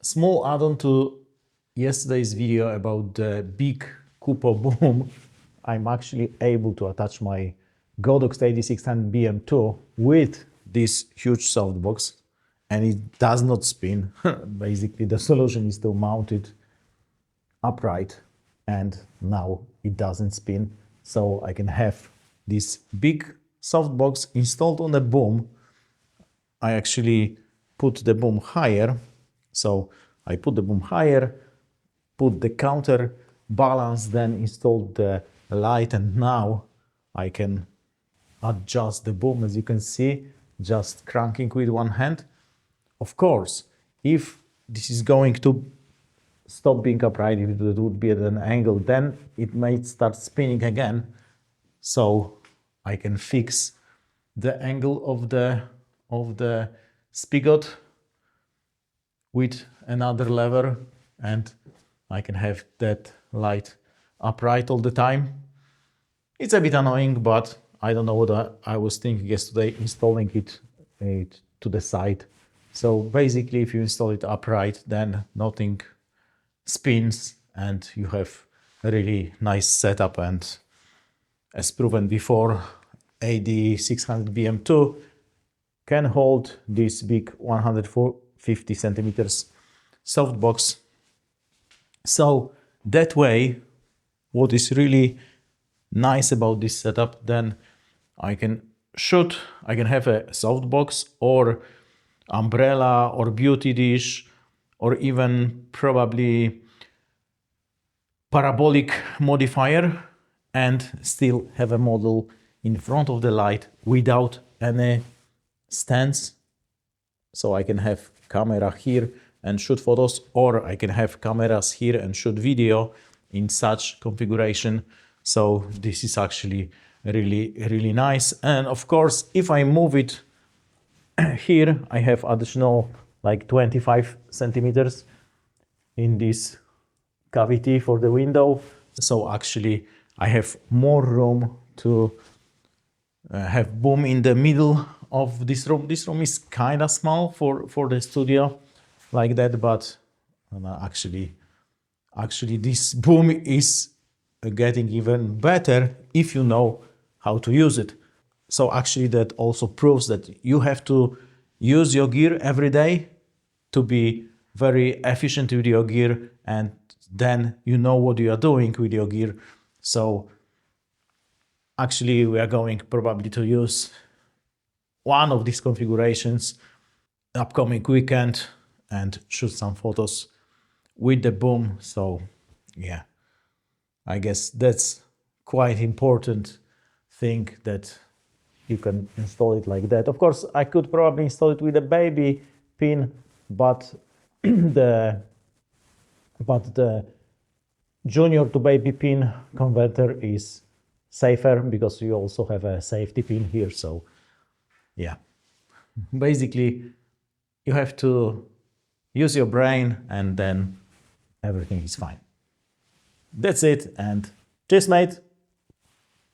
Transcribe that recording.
Small add-on to yesterday's video about the big Kupo boom. I'm actually able to attach my Godox AD600BM II with this huge softbox, and it does not spin. Basically, the solution is to mount it upright, and now it doesn't spin. So I can have this big softbox installed on the boom. I actually put the boom higher. So I put the boom higher, put the counterbalance, then installed the light, and now I can adjust the boom, as you can see, just cranking with one hand. Of course, if this is going to stop being upright, if it would be at an angle, then it might start spinning again. So I can fix the angle of the spigot with another lever, and I can have that light upright all the time. It's a bit annoying, but I don't know what I was thinking yesterday, installing it to the side. So basically, if you install it upright, then nothing spins and you have a really nice setup. And as proven before, AD600BM II can hold this big 150 centimeters softbox. So that way, what is really nice about this setup, then I can shoot, I can have a softbox or umbrella or beauty dish, or even probably parabolic modifier, and still have a model in front of the light without any stands. So I can have camera here and shoot photos, or I can have cameras here and shoot video in such configuration. So this is actually really nice. And of course, if I move it here, I have additional like 25 centimeters in this cavity for the window. So actually I have more room to have boom in the middle of this room. This room is kind of small for the studio like that, but actually this boom is getting even better if you know how to use it. So actually that also proves that you have to use your gear every day to be very efficient with your gear, and then you know what you are doing with your gear. So actually we are going probably to use one of these configurations upcoming weekend and shoot some photos with the boom. So yeah, I guess that's quite important thing, that you can install it like that. Of course, I could probably install it with a baby pin, but the junior to baby pin converter is safer because you also have a safety pin here. So yeah, basically you have to use your brain and then everything is fine. That's it, and cheers, mate.